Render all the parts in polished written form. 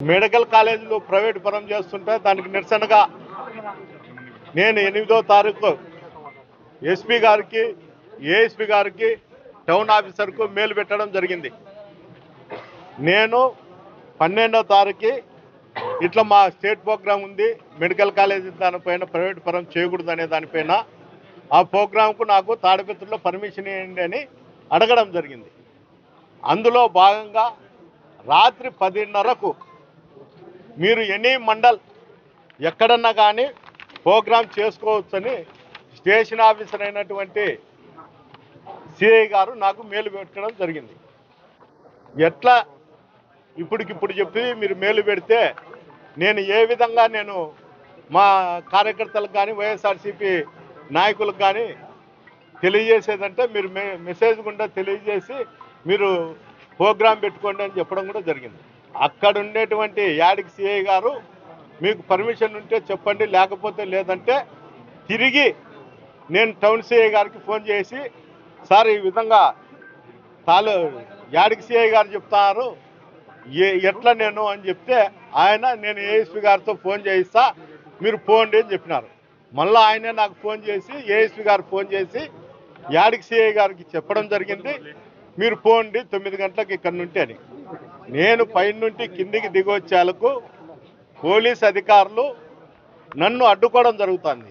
Medical కాలేజీలు private పరం చేస్తుంటే దానికి నిరసనగా నేను 8వ తారీఖు ఎస్పీ గారికి ఏఎస్పీ గారికి టౌన్ ఆఫీసర్కు మెయిల్ పెట్టడం జరిగింది. నేను 12వ తారీఖు ఇట్లా మా స్టేట్ ప్రోగ్రామ్ ఉంది, మెడికల్ కాలేజీ దానిపైన ప్రైవేట్ పరం చేయకూడదు అనే దానిపైన ఆ ప్రోగ్రాంకు నాకు తాడిపత్రిలో పర్మిషన్ ఇవ్వండి అని అడగడం జరిగింది. అందులో భాగంగా రాత్రి 10:30కు మీరు ఎనీ మండల్ ఎక్కడన్నా కానీ ప్రోగ్రాం చేసుకోవచ్చని స్టేషన్ ఆఫీసర్ అయినటువంటి సిఐ గారు నాకు మెయిల్ పెట్టడం జరిగింది. ఎట్లా ఇప్పటికిప్పుడు చెప్పి మీరు మెయిల్ పెడితే నేను ఏ విధంగా నేను మా కార్యకర్తలకు కానీ వైఎస్ఆర్సీపీ నాయకులకు కానీ తెలియజేసేదంటే మీరు మెసేజ్ గుండా తెలియజేసి మీరు ప్రోగ్రాం పెట్టుకోండి అని చెప్పడం కూడా జరిగింది. అక్కడ ఉండేటువంటి యాడికి సిఐ గారు మీకు పర్మిషన్ ఉంటే చెప్పండి, లేకపోతే లేదంటే తిరిగి నేను టౌన్ సిఐ గారికి ఫోన్ చేసి సార్ ఈ విధంగా యాడికి సిఐ గారు చెప్తున్నారు ఎట్లా నేను అని చెప్తే నేను ఏఎస్పీ గారితో ఫోన్ చేయిస్తా మీరు పోండి అని చెప్పినారు. మళ్ళీ ఆయనే నాకు ఫోన్ చేసి ఏఎస్పీ గారు ఫోన్ చేసి యాడికి సిఐ గారికి చెప్పడం జరిగింది, మీరు పోండి 9 గంటలకు ఇక్కడ నుండి అని. నేను పైన నుండి కిందికి దిగొచ్చేలకు పోలీస్ అధికారులు నన్ను అడ్డుకోవడం జరుగుతుంది.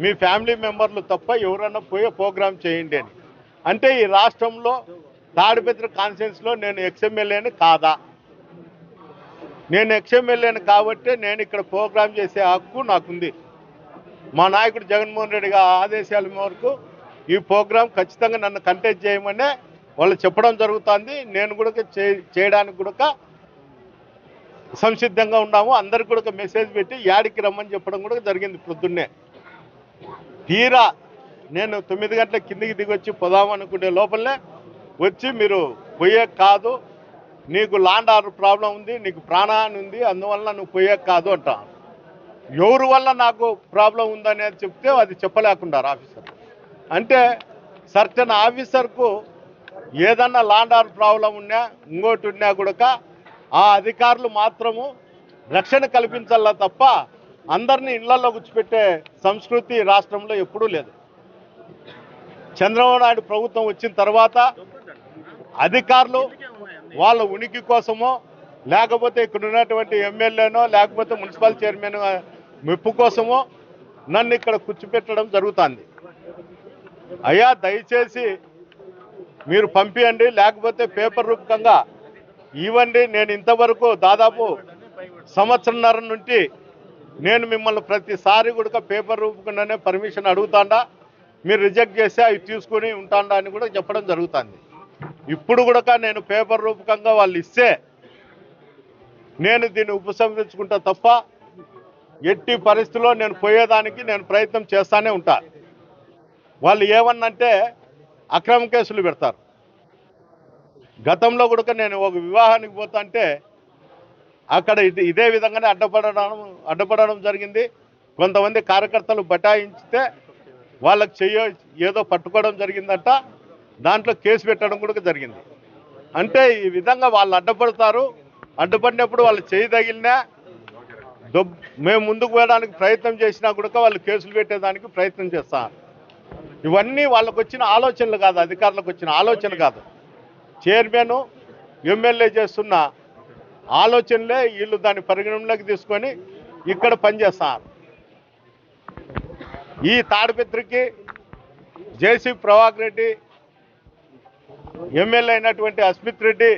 మీ ఫ్యామిలీ మెంబర్లు తప్ప ఎవరన్నా పోయే ప్రోగ్రాం చేయండి అని. అంటే ఈ రాష్ట్రంలో తాడిపత్రి కాన్స్టిట్యున్సీలో నేను ఎక్స్ఎమ్మెల్యేని కాదా? నేను ఎక్స్ఎమ్మెల్యేని కాబట్టి నేను ఇక్కడ ప్రోగ్రాం చేసే హక్కు నాకుంది. మా నాయకుడు జగన్మోహన్ రెడ్డి గారి ఆదేశాల మేరకు ఈ ప్రోగ్రాం ఖచ్చితంగా నన్ను కంటెస్ట్ చేయమని వాళ్ళు చెప్పడం జరుగుతుంది. నేను కూడా చేయడానికి కూడా సంసిద్ధంగా ఉన్నాము. అందరికి కూడా మెసేజ్ పెట్టి యాడికి రమ్మని చెప్పడం కూడా జరిగింది. పొద్దున్నే తీరా నేను 9 గంటల కిందికి దిగొచ్చి పోదామనుకునే లోపలనే వచ్చి మీరు పోయే కాదు, నీకు ల్యాండ్ ఆర్డర్ ప్రాబ్లం ఉంది, నీకు ప్రాణహాని ఉంది, అందువల్ల నువ్వు పోయే కాదు అంట. ఎవరి వల్ల నాకు ప్రాబ్లం ఉందనేది చెప్తే అది చెప్పలేకున్నారు ఆఫీసర్. అంటే సర్టన్ ఆఫీసర్కు ఏదన్నా ల్యాండ్ ఆర్డర్ ప్రాబ్లం ఉన్నా ఇంకోటి ఉన్నా కూడా ఆ అధికారులు మాత్రము రక్షణ కల్పించాలా తప్ప అందరినీ ఇళ్లలో కూర్చోపెట్టే సంస్కృతి రాష్ట్రంలో ఎప్పుడూ లేదు. చంద్రబాబు నాయుడు ప్రభుత్వం వచ్చిన తర్వాత అధికారులు వాళ్ళ ఉనికి కోసమో లేకపోతే ఇక్కడ ఉన్నటువంటి ఎమ్మెల్యేనో లేకపోతే మున్సిపల్ చైర్మన్ మెప్పు కోసమో నన్ను ఇక్కడ కూర్చోపెట్టడం జరుగుతుంది. అయ్యా దయచేసి మీరు పంపియండి, లేకపోతే పేపర్ రూపకంగా ఇవ్వండి. నేను ఇంతవరకు దాదాపు 1.5 సంవత్సరాల నుండి నేను మిమ్మల్ని ప్రతిసారి కూడా పేపర్ రూపకంగానే పర్మిషన్ అడుగుతాండా, మీరు రిజెక్ట్ చేస్తే అవి తీసుకుని ఉంటాండా అని కూడా చెప్పడం జరుగుతుంది. ఇప్పుడు కూడా నేను పేపర్ రూపకంగా వాళ్ళు ఇస్తే నేను దీన్ని ఉపసంహరించుకుంటా తప్ప ఎట్టి పరిస్థితుల్లో నేను పోయేదానికి నేను ప్రయత్నం చేస్తానే ఉంటా. వాళ్ళు ఏమన్నంటే అక్రమ కేసులు పెడతారు. గతంలో కూడా నేను ఒక వివాహానికి పోతాంటే అక్కడ ఇదే విధంగానే అడ్డపడడం జరిగింది. కొంతమంది కార్యకర్తలు బటాయించితే వాళ్ళకి ఏదో పట్టుకోవడం జరిగిందంట, దాంట్లో కేసు పెట్టడం కూడా జరిగింది. అంటే ఈ విధంగా వాళ్ళు అడ్డపడతారు. అడ్డుపడినప్పుడు వాళ్ళు తగిలినా మేము ముందుకు పోయడానికి ప్రయత్నం చేసినా కూడా వాళ్ళు కేసులు పెట్టేదానికి ప్రయత్నం చేస్తారు. ఇవన్నీ వాళ్ళకు వచ్చిన ఆలోచనలు కాదు, అధికారులకు వచ్చిన ఆలోచన కాదు. చైర్మన్ ఎమ్మెల్యే చేస్తున్న ఆలోచనలే వీళ్ళు దాన్ని పరిగణనలోకి తీసుకొని ఇక్కడ పనిచేస్తారు. ఈ తాడిపత్రికి జేసీ ప్రభాకర్ రెడ్డి, ఎమ్మెల్యే అయినటువంటి అస్మిత్ రెడ్డి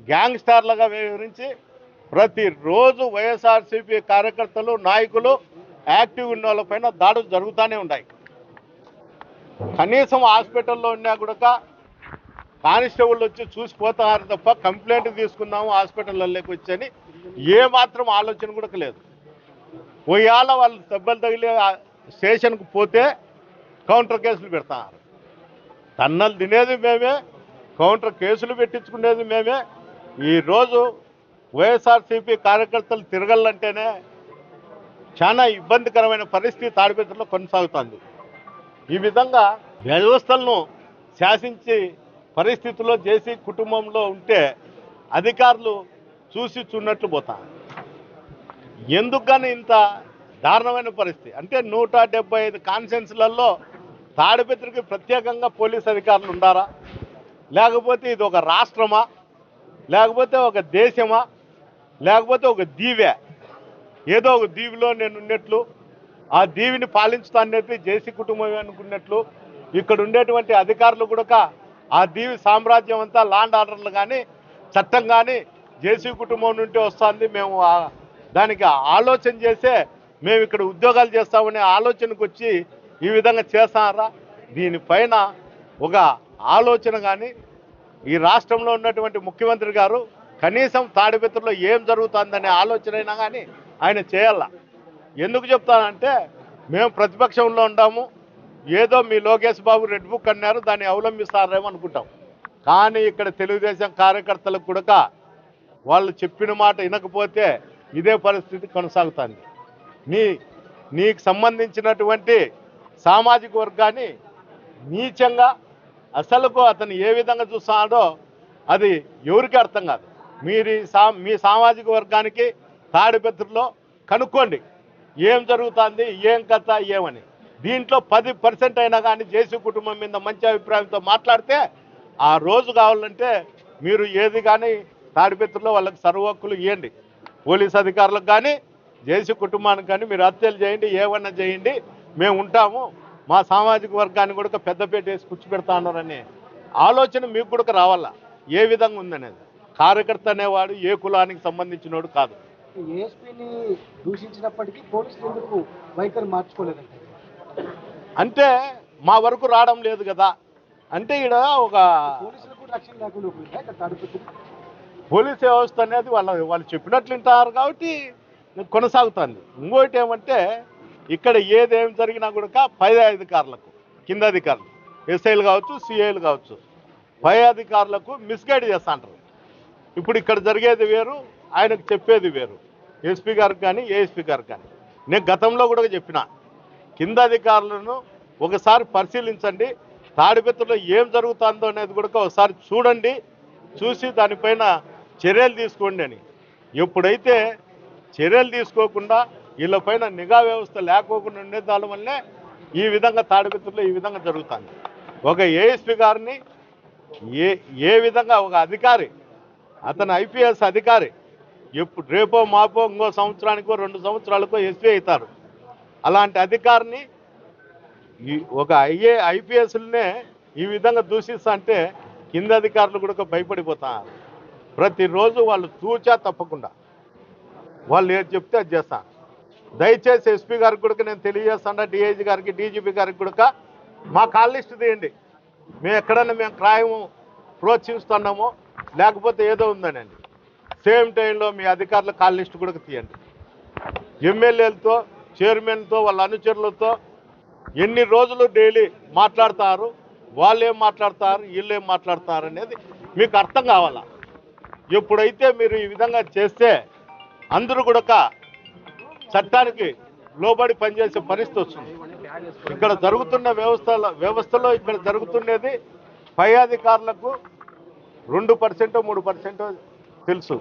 గ్యాంగ్స్టార్లుగా వివరించి ప్రతిరోజు వైఎస్ఆర్సీపీ కార్యకర్తలు నాయకులు యాక్టివ్ ఉన్న వాళ్ళపైన దాడులు జరుగుతూనే ఉన్నాయి. కనీసం హాస్పిటల్లో ఉన్నా కూడా కానిస్టేబుల్ వచ్చి చూసిపోతున్నారు తప్ప కంప్లైంట్ తీసుకుందాము హాస్పిటల్లోకి వచ్చని ఏమాత్రం ఆలోచన కూడా లేదు. పోయాల వాళ్ళు దెబ్బలు తగిలి స్టేషన్కు పోతే కౌంటర్ కేసులు పెడతారు. తన్నలు తినేది మేమే, కౌంటర్ కేసులు పెట్టించుకునేది మేమే. ఈరోజు వైఎస్ఆర్సీపీ కార్యకర్తలు తిరగాలంటేనే చాలా ఇబ్బందికరమైన పరిస్థితి తాడిపత్రిలో కొనసాగుతుంది. ఈ విధంగా వ్యవస్థలను శాసించి పరిస్థితుల్లో జేసీ కుటుంబంలో ఉంటే అధికారులు చూసి చూడనట్లు పోతా. ఎందుకు కానీ ఇంత దారుణమైన పరిస్థితి అంటే 175 కాన్స్టిట్యున్సీలలో తాడిపత్రికి ప్రత్యేకంగా పోలీస్ అధికారులు ఉండారా, లేకపోతే ఇది ఒక రాష్ట్రమా, లేకపోతే ఒక దేశమా, లేకపోతే ఒక దీవే, ఏదో ఒక దీవిలో నేను ఉన్నట్లు ఆ దీవిని పాలించుతానేది జేసీ కుటుంబం అనుకున్నట్లు ఇక్కడ ఉండేటువంటి అధికారులు కూడా ఆ దీవి సామ్రాజ్యం అంతా లాండ్ ఆర్డర్లు కానీ చట్టం కానీ జేసీ కుటుంబం నుండి వస్తుంది, మేము దానికి ఆలోచన చేసే మేము ఇక్కడ ఉద్యోగాలు చేస్తామనే ఆలోచనకు వచ్చి ఈ విధంగా చేస్తారా? దీనిపైన ఒక ఆలోచన కానీ ఈ రాష్ట్రంలో ఉన్నటువంటి ముఖ్యమంత్రి గారు కనీసం తాడిపత్రిలో ఏం జరుగుతుందనే ఆలోచన అయినా కానీ ఆయన చేయాల. ఎందుకు చెప్తానంటే మేము ప్రతిపక్షంలో ఉన్నాము, ఏదో మీ లోకేష్ బాబు రెడ్ బుక్ అన్నారు దాన్ని అవలంబిస్తారేమో అనుకుంటాం. కానీ ఇక్కడ తెలుగుదేశం కార్యకర్తలకు కూడా వాళ్ళు చెప్పిన మాట వినకపోతే ఇదే పరిస్థితి కొనసాగుతుంది. నీకు సంబంధించినటువంటి సామాజిక వర్గాన్ని నీచంగా అసలుకు అతను ఏ విధంగా చూస్తున్నాడో అది ఎవరికి అర్థం కాదు. మీరు మీ సామాజిక వర్గానికి తాడిపత్రిలో కనుక్కోండి ఏం జరుగుతుంది, ఏం కథ ఏమని. దీంట్లో 10% అయినా కానీ జేసీ కుటుంబం మీద మంచి అభిప్రాయంతో మాట్లాడితే ఆ రోజు కావాలంటే మీరు ఏది కానీ తాడిపత్రిలో వాళ్ళకి సర్వ హక్కులు ఇవ్వండి. పోలీస్ అధికారులకు కానీ జేసీ కుటుంబానికి కానీ మీరు హత్యలు చేయండి, ఏమన్నా చేయండి, మేము ఉంటాము, మా సామాజిక వర్గాన్ని కూడా పెద్దపేట వేసి కూర్చోబెడతా ఉన్నారనే ఆలోచన మీకు కూడా రావాలా ఏ విధంగా ఉందనేది. కార్యకర్త అనేవాడు ఏ కులానికి సంబంధించినోడు కాదు. ఏఎస్పీని దూషించినప్పటికీ పోలీసులు ఎందుకు వైఖరి మార్చుకోలేదంటే అంటే మా వరకు రావడం లేదు కదా అంటే ఇక్కడ ఒక పోలీసులకు రక్షణ లేకుండా పోయిందా ఇక్కడ తాడిపత్రి? పోలీస్ వ్యవస్థ అనేది వాళ్ళు చెప్పినట్లు వింటారు కాబట్టి కొనసాగుతుంది. ఇంకోటి ఏమంటే ఇక్కడ ఏదేం జరిగినా కూడా పై అధికారులకు కింద అధికారులు ఎస్ఐలు కావచ్చు, సిఐలు కావచ్చు, పై అధికారులకు మిస్గైడ్ చేస్తా అంటారు. ఇప్పుడు ఇక్కడ జరిగేది వేరు, ఆయనకు చెప్పేది వేరు. ఎస్పీ గారికి కానీ ఏఎస్పీ గారికి కానీ నేను గతంలో కూడా చెప్పిన కింద అధికారులను ఒకసారి పరిశీలించండి, తాడిపత్రిలో ఏం జరుగుతుందో అనేది కూడా ఒకసారి చూడండి, చూసి దానిపైన చర్యలు తీసుకోండి అని. ఎప్పుడైతే చర్యలు తీసుకోకుండా వీళ్ళపైన నిఘా వ్యవస్థ లేకోకుండా ఉండే దాని వల్లే ఈ విధంగా తాడిపత్రిలో ఈ విధంగా జరుగుతుంది. ఒక ఏఎస్పీ గారిని ఏ విధంగా ఒక అధికారి, అతను ఐపీఎస్ అధికారి, ఎప్పుడు రేపో మాపో ఇంకో సంవత్సరానికో 2 సంవత్సరాలకో ఎస్పీ అవుతారు. అలాంటి అధికారిని ఒక ఐపీఎస్లనే ఈ విధంగా దూషిస్తా అంటే కింద అధికారులు కూడా భయపడిపోతారు. ప్రతిరోజు వాళ్ళు తూచా తప్పకుండా వాళ్ళు ఏది చెప్తే అది చేస్తాను. దయచేసి ఎస్పీ గారికి కూడా నేను తెలియజేస్తాను, డిఐజీ గారికి, డీజీపీ గారికి కూడా మా కాల్ లిస్ట్ తీయండి. మేము ఎక్కడన్నా మేము క్రైమ్ ప్రోత్సహిస్తున్నామో లేకపోతే ఏదో ఉందనండి. సేమ్ టైంలో మీ అధికారుల కాల్ లిస్ట్ కూడా తీయండి. ఎమ్మెల్యేలతో, చైర్మన్తో, వాళ్ళ అనుచరులతో ఎన్ని రోజులు డైలీ మాట్లాడతారు, వాళ్ళు ఏం మాట్లాడతారు, వీళ్ళు ఏం మాట్లాడతారు అనేది మీకు అర్థం కావాలా. ఎప్పుడైతే మీరు ఈ విధంగా చేస్తే అందరూ కూడా చట్టానికి లోబడి పనిచేసే పరిస్థితి వస్తుంది. ఇక్కడ జరుగుతున్న వ్యవస్థలో ఇక్కడ జరుగుతున్నది పై అధికారులకు 2% 3% తెలుసు.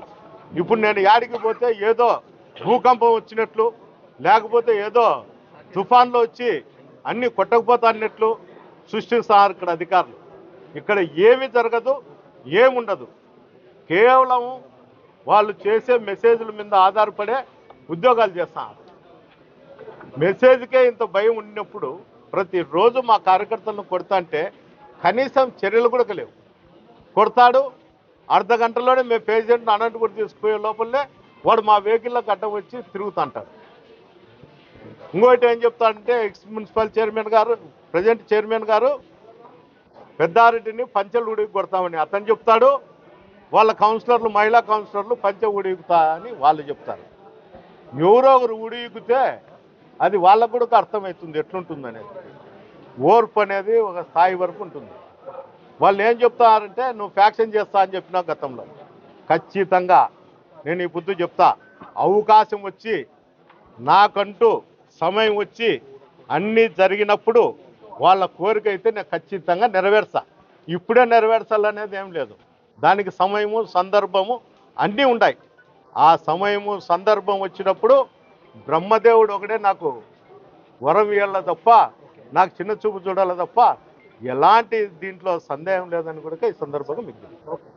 ఇప్పుడు నేను యాడికి పోతే ఏదో భూకంపం వచ్చినట్లు, లేకపోతే ఏదో తుఫాన్లో వచ్చి అన్నీ కొట్టకపోతా అన్నట్లు సృష్టిస్తారు ఇక్కడ అధికారులు. ఇక్కడ ఏమీ జరగదు, ఏముండదు. కేవలం వాళ్ళు చేసే మెసేజ్ల మీద ఆధారపడే ఉద్యోగాలు చేస్తున్నారు. మెసేజ్కే ఇంత భయం ఉన్నప్పుడు ప్రతిరోజు మా కార్యకర్తలను కొడతా అంటే కనీసం చర్యలు కూడా లేవు. కొడతాడు, అర్ధ గంటలోనే మేము పేషెంట్ని అనంతపురం తీసుకుపోయే లోపలనే వాడు మా వెహికల్లో గడ్డం వచ్చి తిరుగుతుంటాడు. ఇంకోటి ఏం చెప్తాడంటే ఎక్స్ మున్సిపల్ చైర్మన్ గారు, ప్రజెంట్ చైర్మన్ గారు పెద్దారెడ్డిని పంచెలు ఉడికి కొడతామని అతను చెప్తాడు. వాళ్ళ కౌన్సిలర్లు, మహిళా కౌన్సిలర్లు పంచె ఉడిగుతా అని వాళ్ళు చెప్తారు. ఎవరో ఒకరు ఉడిగితే అది వాళ్ళకు కూడా అర్థమవుతుంది ఎట్లుంటుంది అనేది. ఓర్పు అనేది ఒక స్థాయి వరకు ఉంటుంది. వాళ్ళు ఏం చెప్తారంటే నువ్వు ఫ్యాక్షన్ చేస్తా అని చెప్పినా గతంలో. ఖచ్చితంగా నేను ఈ బుద్ధి చెప్తా, అవకాశం వచ్చి నాకంటూ సమయం వచ్చి అన్నీ జరిగినప్పుడు వాళ్ళ కోరిక అయితే నేను ఖచ్చితంగా నెరవేర్చా. ఇప్పుడే నెరవేర్చాలనేది ఏం లేదు, దానికి సమయము, సందర్భము అన్నీ ఉన్నాయి. ఆ సమయము సందర్భం వచ్చినప్పుడు బ్రహ్మదేవుడు ఒకడే నాకు వరం ఇవ్వాల తప్ప, నాకు చిన్న చూపు చూడాలి తప్ప ఎలాంటి దీంట్లో సందేహం లేదని కూడా ఈ సందర్భంగా మీకు తెలుసు.